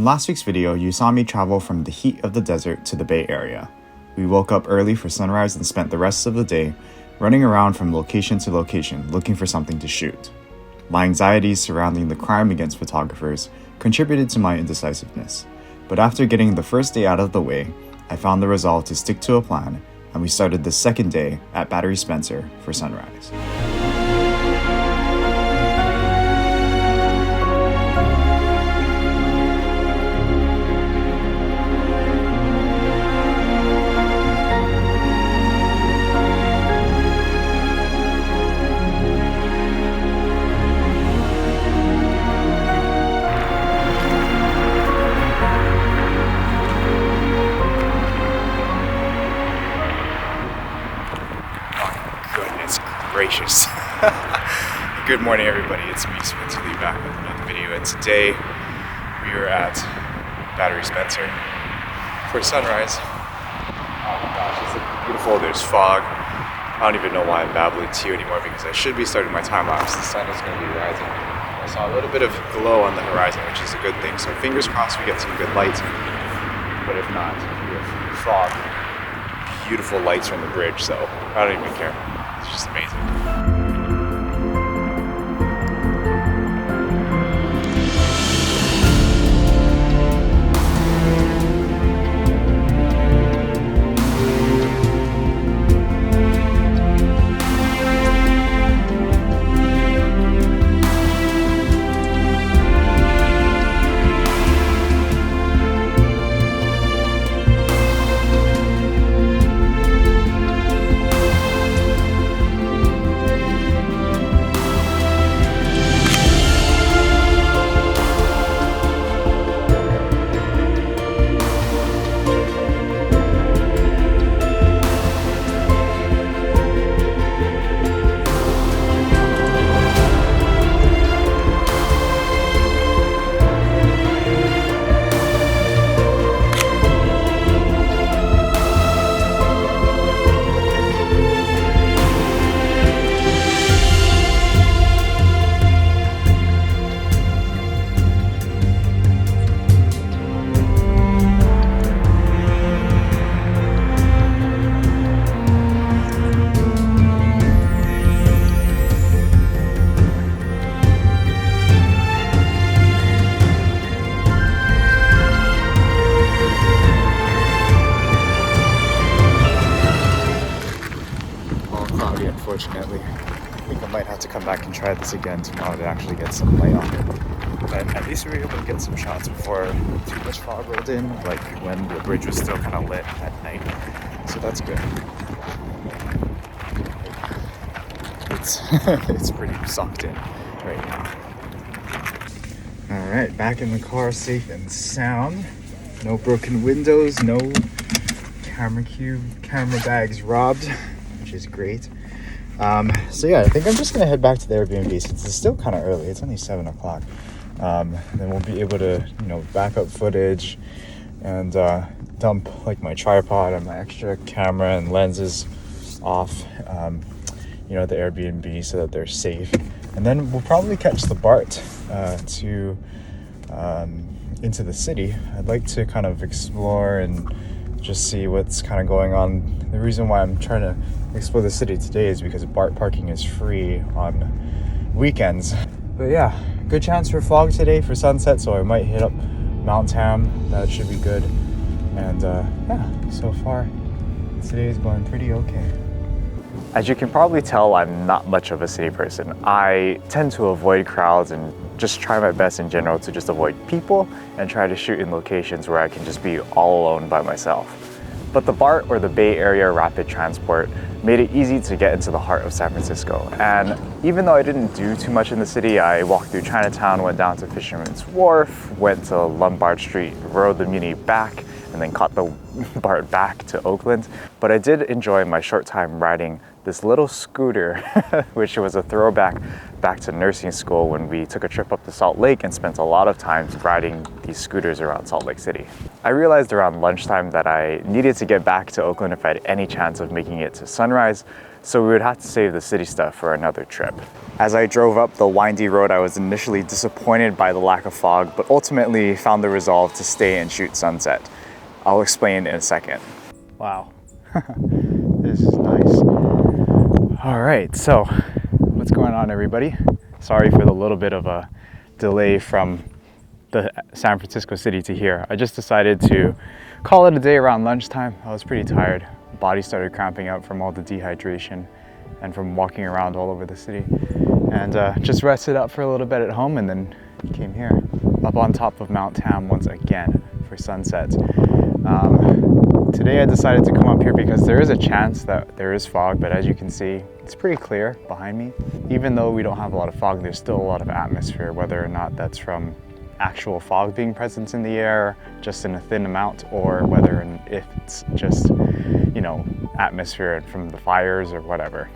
In last week's video, you saw me travel from the heat of the desert to the Bay Area. We woke up early for sunrise and spent the rest of the day running around from location to location looking for something to shoot. My anxieties surrounding the crime against photographers contributed to my indecisiveness, but after getting the first day out of the way, I found the resolve to stick to a plan, and we started the second day at Battery Spencer for sunrise. Gracious. Good morning, everybody. It's me, Spencer Lee, back with another video, and today we are at Battery Spencer for sunrise. Oh my gosh, it's beautiful. There's fog. I don't even know why I'm babbling to you anymore because I should be starting my time lapse. The sun is going to be rising. I saw a little bit of glow on the horizon, which is a good thing. So fingers crossed we get some good light. But if not, we have fog. Beautiful lights from the bridge, so I don't even care. It's just amazing. Unfortunately, I think I might have to come back and try this again tomorrow to actually get some light on it. But at least we were able to get some shots before too much fog rolled in, like when the bridge was still kind of lit at night. So that's good. It's pretty sucked in right now. All right, back in the car, safe and sound. No broken windows, no camera bags robbed, which is great. So yeah, I think I'm just gonna head back to the Airbnb since it's still kind of early. It's only 7 o'clock. Then we'll be able to, back up footage and dump like my tripod and my extra camera and lenses off, the Airbnb so that they're safe. And then we'll probably catch the BART to into the city. I'd like to kind of explore and just see what's kind of going on. The reason why I'm trying to explore the city today is because BART parking is free on weekends. But yeah, good chance for fog today for sunset, so I might hit up Mount Tam. That should be good. And yeah, so far today is going pretty okay. As you can probably tell, I'm not much of a city person. I tend to avoid crowds and just try my best in general to just avoid people and try to shoot in locations where I can just be all alone by myself. But the BART, or the Bay Area Rapid Transport, made it easy to get into the heart of San Francisco. And even though I didn't do too much in the city, I walked through Chinatown, went down to Fisherman's Wharf, went to Lombard Street, rode the Muni back, and then caught the BART back to Oakland. But I did enjoy my short time riding this little scooter, which was a throwback back to nursing school when we took a trip up to Salt Lake and spent a lot of time riding these scooters around Salt Lake City. I realized around lunchtime that I needed to get back to Oakland if I had any chance of making it to sunrise, so we would have to save the city stuff for another trip. As I drove up the windy road, I was initially disappointed by the lack of fog, but ultimately found the resolve to stay and shoot sunset. I'll explain in a second. Wow, this is nice. All right, so what's going on, everybody? Sorry for the little bit of a delay from the San Francisco city to here. I just decided to call it a day around lunchtime. I was pretty tired. Body started cramping up from all the dehydration and from walking around all over the city. And just rested up for a little bit at home and then came here, up on top of Mount Tam once again for sunset. Today I decided to come up here because there is a chance that there is fog, but as you can see, it's pretty clear behind me. Even though we don't have a lot of fog, there's still a lot of atmosphere, whether or not that's from actual fog being present in the air, just in a thin amount, or whether if it's just, you know, atmosphere from the fires or whatever.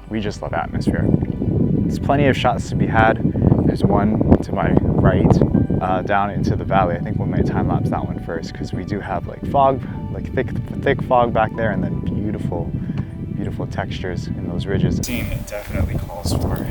We just love atmosphere. There's plenty of shots to be had. There's one to my right, down into the valley. I think we might time lapse that one first because we do have like fog, like thick fog back there, and then beautiful textures in those ridges. The scene definitely calls for it.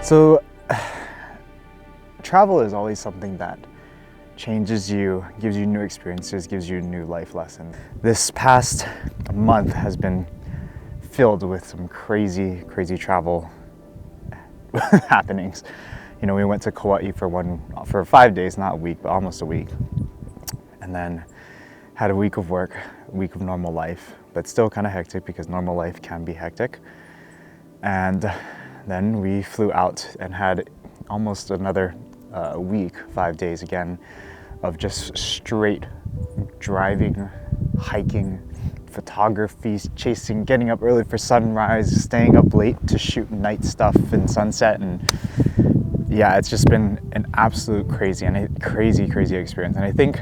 So travel is always something that changes you, gives you new experiences, gives you new life lessons. This past month has been filled with some crazy travel happenings. You know, we went to Kauai for 5 days, not a week, but almost a week. And then had a week of work, a week of normal life, but still kind of hectic because normal life can be hectic. And then we flew out and had almost another week, 5 days again, of just straight driving, hiking, photography, chasing, getting up early for sunrise, staying up late to shoot night stuff and sunset. And yeah, it's just been an absolute crazy experience. And I think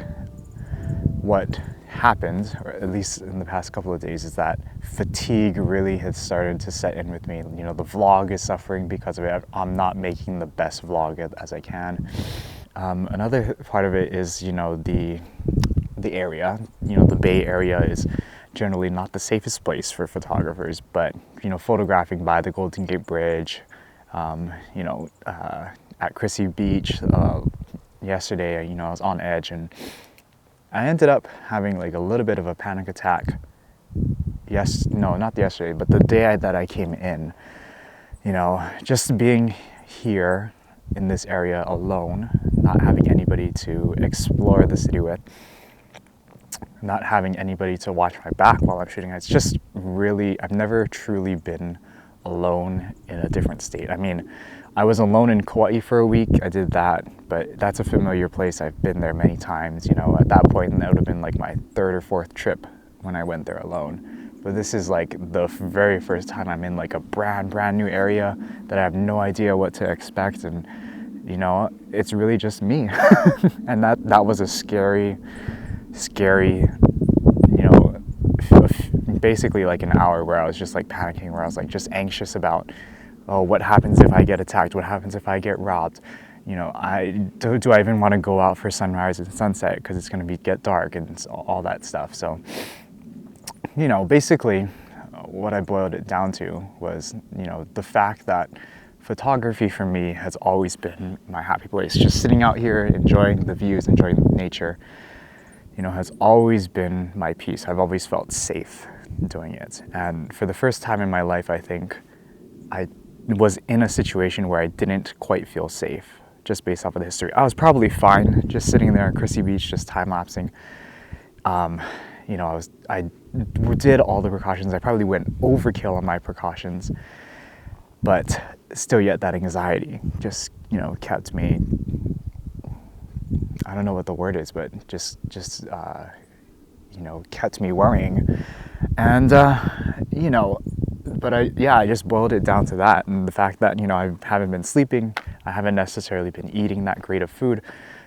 what happened, or at least in the past couple of days, is that fatigue really has started to set in with me. You know, the vlog is suffering because of it. I'm not making the best vlog as I can. Another part of it is, you know, the area. You know, the Bay Area is generally not the safest place for photographers, but, you know, photographing by the Golden Gate Bridge, you know, at Crissy Beach yesterday, you know, I was on edge, and I ended up having like a little bit of a panic attack. Not yesterday, but the day that I came in. You know, just being here in this area alone, not having anybody to explore the city with, not having anybody to watch my back while I'm shooting. It's just really, I've never truly been alone in a different state. I mean, I was alone in Kauai for a week. I did that, but that's a familiar place. I've been there many times. You know, at that point, that would have been like my third or fourth trip when I went there alone. But this is like the very first time I'm in like a brand new area that I have no idea what to expect. And, you know, it's really just me. And that was a scary, you know, basically like an hour where I was just like panicking, where I was like just anxious about, oh, what happens if I get attacked? What happens if I get robbed? You know, do I even want to go out for sunrise and sunset because it's going to get dark and all that stuff. So, you know, basically what I boiled it down to was, you know, the fact that photography for me has always been my happy place. Just sitting out here, enjoying the views, enjoying nature, you know, has always been my peace. I've always felt safe doing it. And for the first time in my life, I think I was in a situation where I didn't quite feel safe, just based off of the history. I was probably fine just sitting there at Crissy Beach, just time-lapsing. You know, I did all the precautions. I probably went overkill on my precautions. but still yet that anxiety just, you know, kept me, I don't know what the word is, but just you know, kept me worrying. And you know, but I just boiled it down to that, and the fact that, you know, I haven't been sleeping, I haven't necessarily been eating that great of food.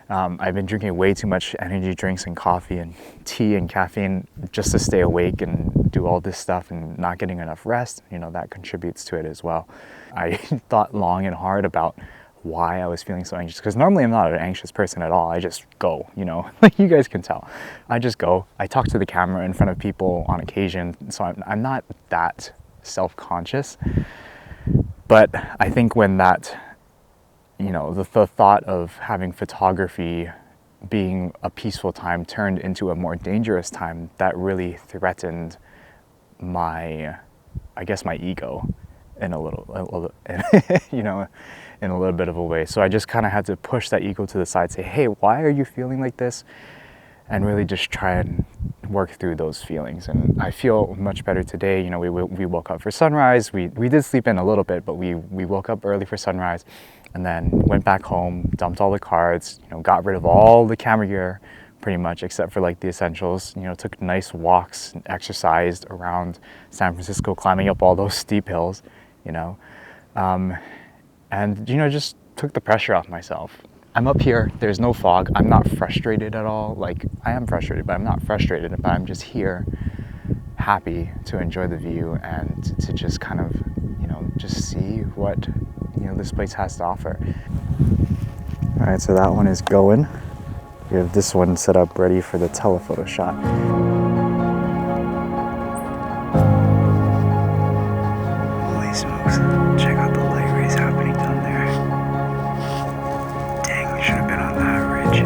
I've been drinking way too much energy drinks and coffee and tea and caffeine just to stay awake and do all this stuff, and not getting enough rest. You know, that contributes to it as well. I thought long and hard about why I was feeling so anxious, because normally I'm not an anxious person at all. I just go, you know, like you guys can tell. I just go. I talk to the camera in front of people on occasion, so I'm not that self-conscious. But I think when that, you know, the thought of having photography being a peaceful time turned into a more dangerous time, that really threatened my, I guess, my ego in a little you know, in a little bit of a way. So I just kind of had to push that ego to the side, say, hey, why are you feeling like this? And really just try and work through those feelings. And I feel much better today. You know, we woke up for sunrise. We did sleep in a little bit, but we woke up early for sunrise, and then went back home, dumped all the cards, you know, got rid of all the camera gear pretty much, except for like the essentials. You know, took nice walks and exercised around San Francisco, climbing up all those steep hills, you know, and, you know, just took the pressure off myself. I'm up here, there's no fog, I'm not frustrated at all. Like, I am frustrated, but I'm not frustrated, but I'm just here, happy to enjoy the view and to just kind of, you know, just see what, you know, this place has to offer. All right, so that one is going. We have this one set up ready for the telephoto shot. Holy smokes, check out the light rays happening down there. Dang, we should have been on that ridge.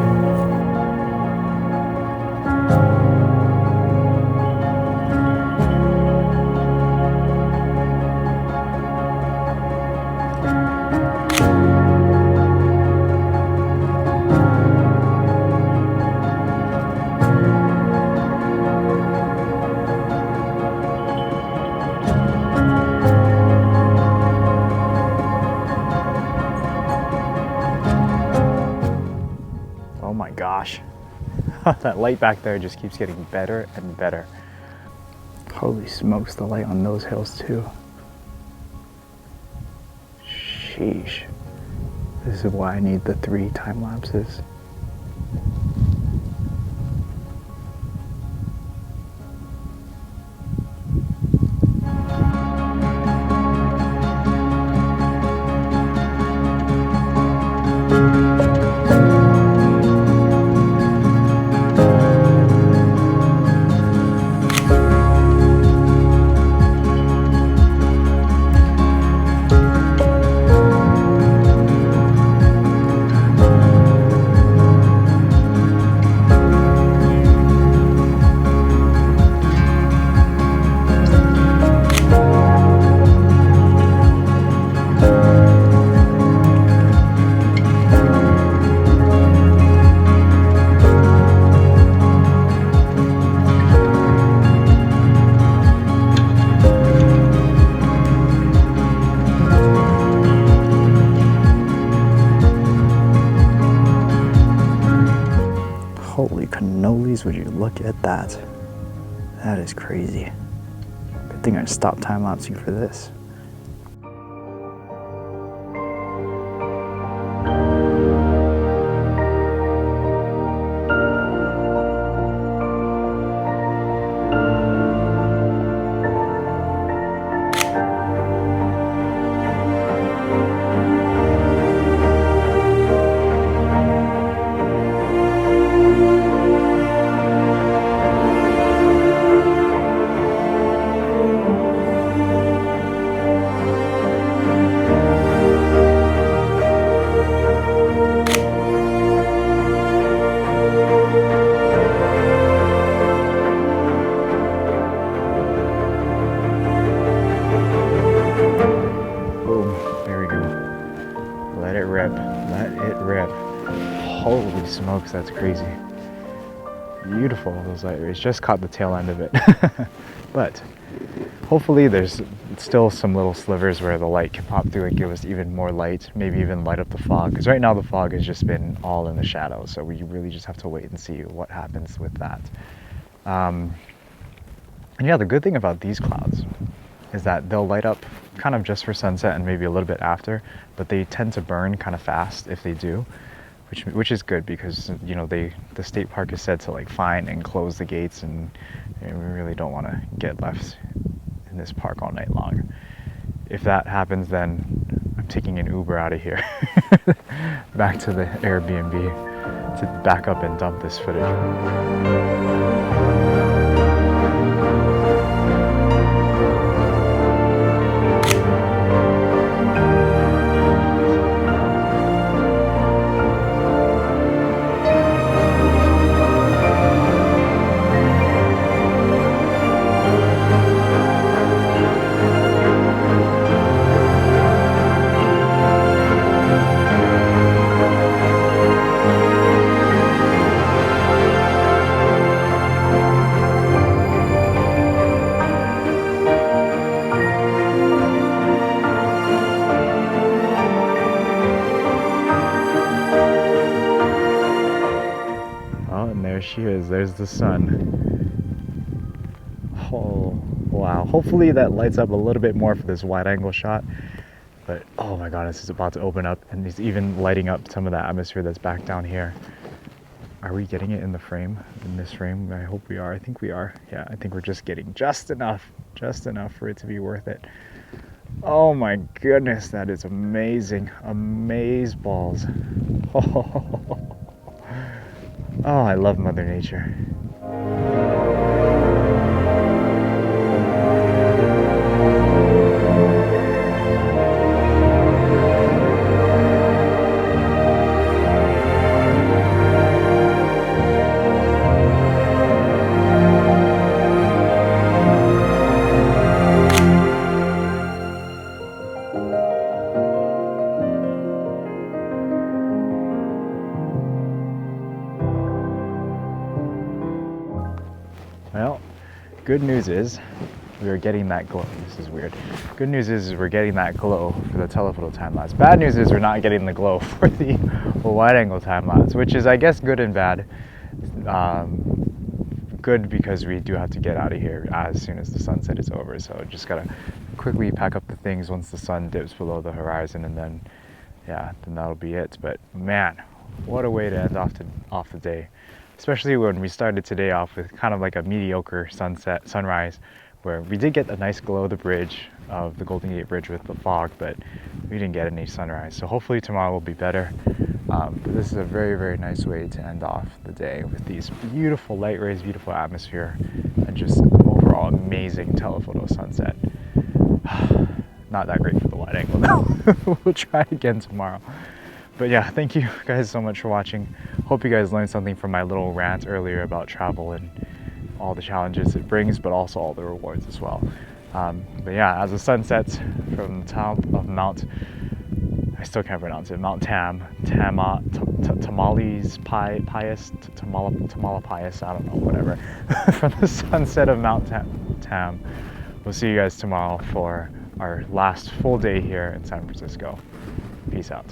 Oh my gosh, that light back there just keeps getting better and better. Holy smokes, the light on those hills too. Sheesh. This is why I need the 3 time lapses. Holy cannolis, would you look at that? That is crazy. Good thing I stopped time-lapsing for this. Let it rip. Let it rip. Holy smokes, that's crazy. Beautiful, those light rays. Just caught the tail end of it. But hopefully there's still some little slivers where the light can pop through and give us even more light, maybe even light up the fog. Because right now the fog has just been all in the shadows, so we really just have to wait and see what happens with that. And yeah, the good thing about these clouds is that they'll light up kind of just for sunset and maybe a little bit after, but they tend to burn kind of fast if they do, which is good because, you know, the state park is said to like find and close the gates, and we really don't want to get left in this park all night long. If that happens, then I'm taking an Uber out of here back to the Airbnb to back up and dump this footage. There she is, there's the sun. Oh wow, hopefully that lights up a little bit more for this wide angle shot, but oh my god, this is about to open up, and it's even lighting up some of the atmosphere that's back down here. Are we getting it in the frame, in this frame? I hope we are. I think we are. Yeah, I think we're just getting just enough for it to be worth it. Oh my goodness, that is amazing. Amazeballs. Oh, I love Mother Nature. Well, good news is we are getting that glow. This is weird. Good news is we're getting that glow for the telephoto time lapse. Bad news is we're not getting the glow for the wide angle time lapse, which is, I guess, good and bad. Good because we do have to get out of here as soon as the sunset is over. So just gotta quickly pack up the things once the sun dips below the horizon, and then yeah, then that'll be it. But man, what a way to end off the day. Especially when we started today off with kind of like a mediocre sunrise, where we did get a nice glow of the bridge, of the Golden Gate Bridge with the fog, but we didn't get any sunrise. So hopefully tomorrow will be better. But this is a very, very nice way to end off the day with these beautiful light rays, beautiful atmosphere, and just overall amazing telephoto sunset. Not that great for the wide angle though. We'll try again tomorrow. But yeah, thank you guys so much for watching. Hope you guys learned something from my little rant earlier about travel and all the challenges it brings, but also all the rewards as well. But yeah, as the sun sets from the top of Mount, I still can't pronounce it, Mount Tamales Pius, I don't know, whatever. From the sunset of Mount Tam. We'll see you guys tomorrow for our last full day here in San Francisco. Peace out.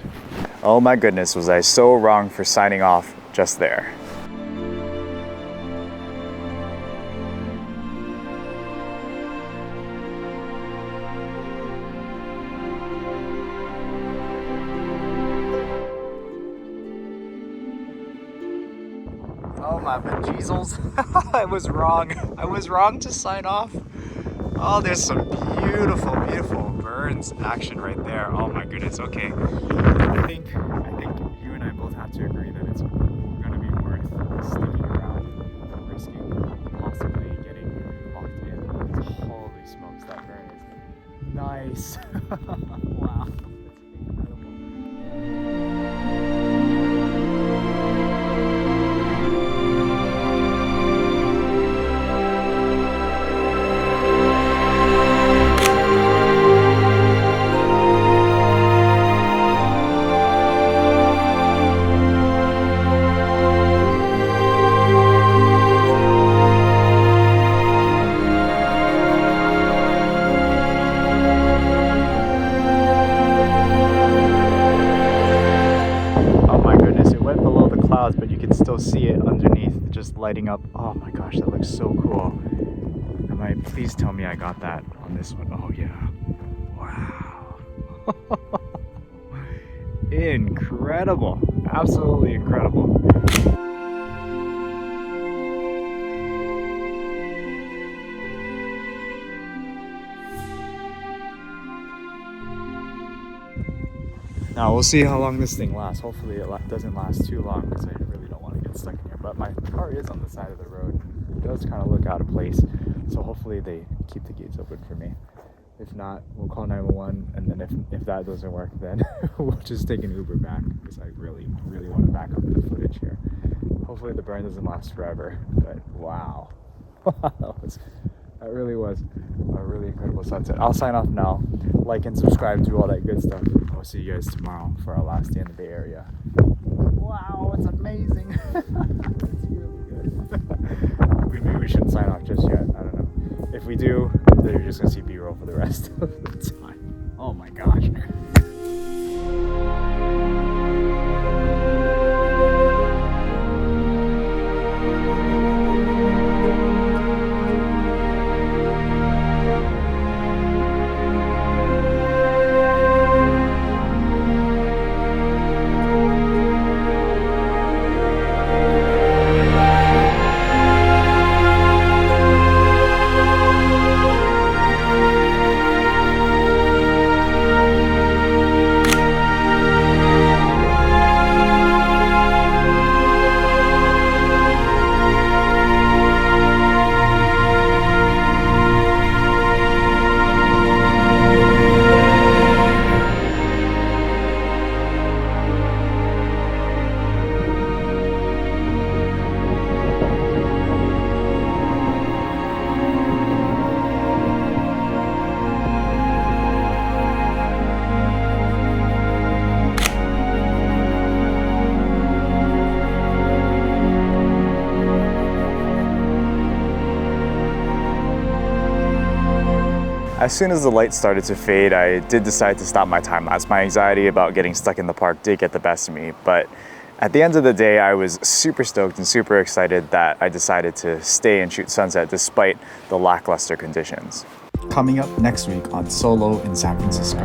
Oh my goodness, was I so wrong for signing off just there. Oh my bejeezles. I was wrong. I was wrong to sign off. Oh, there's some beautiful, beautiful burns action right there. Oh my goodness. Okay. I think you and I both have to agree that it's gonna be worth sticking around and risking possibly getting locked in. Holy smokes, that burn is nice. Wow. just lighting up. Oh my gosh, that looks so cool. Please tell me I got that on this one. Oh yeah. Wow. Incredible. Absolutely incredible. Now we'll see how long this thing lasts. Hopefully it doesn't last too long because I really don't want to get stuck in here. But my car is on the side of the road. It does kind of look out of place. So hopefully they keep the gates open for me. If not, we'll call 911, and then if that doesn't work, then we'll just take an Uber back because I really want to back up the footage here. Hopefully the burn doesn't last forever, but wow. That really was a really incredible sunset. I'll sign off now. Like and subscribe, do all that good stuff. I'll see you guys tomorrow for our last day in the Bay Area. Wow, it's amazing. It's really good. Maybe we shouldn't sign off just yet. I don't know. If we do, then you're just gonna see B-roll for the rest of the time. Oh my gosh. As soon as the lights started to fade, I did decide to stop my time lapse. My anxiety about getting stuck in the park did get the best of me, but at the end of the day, I was super stoked and super excited that I decided to stay and shoot sunset despite the lackluster conditions. Coming up next week on Solo in San Francisco.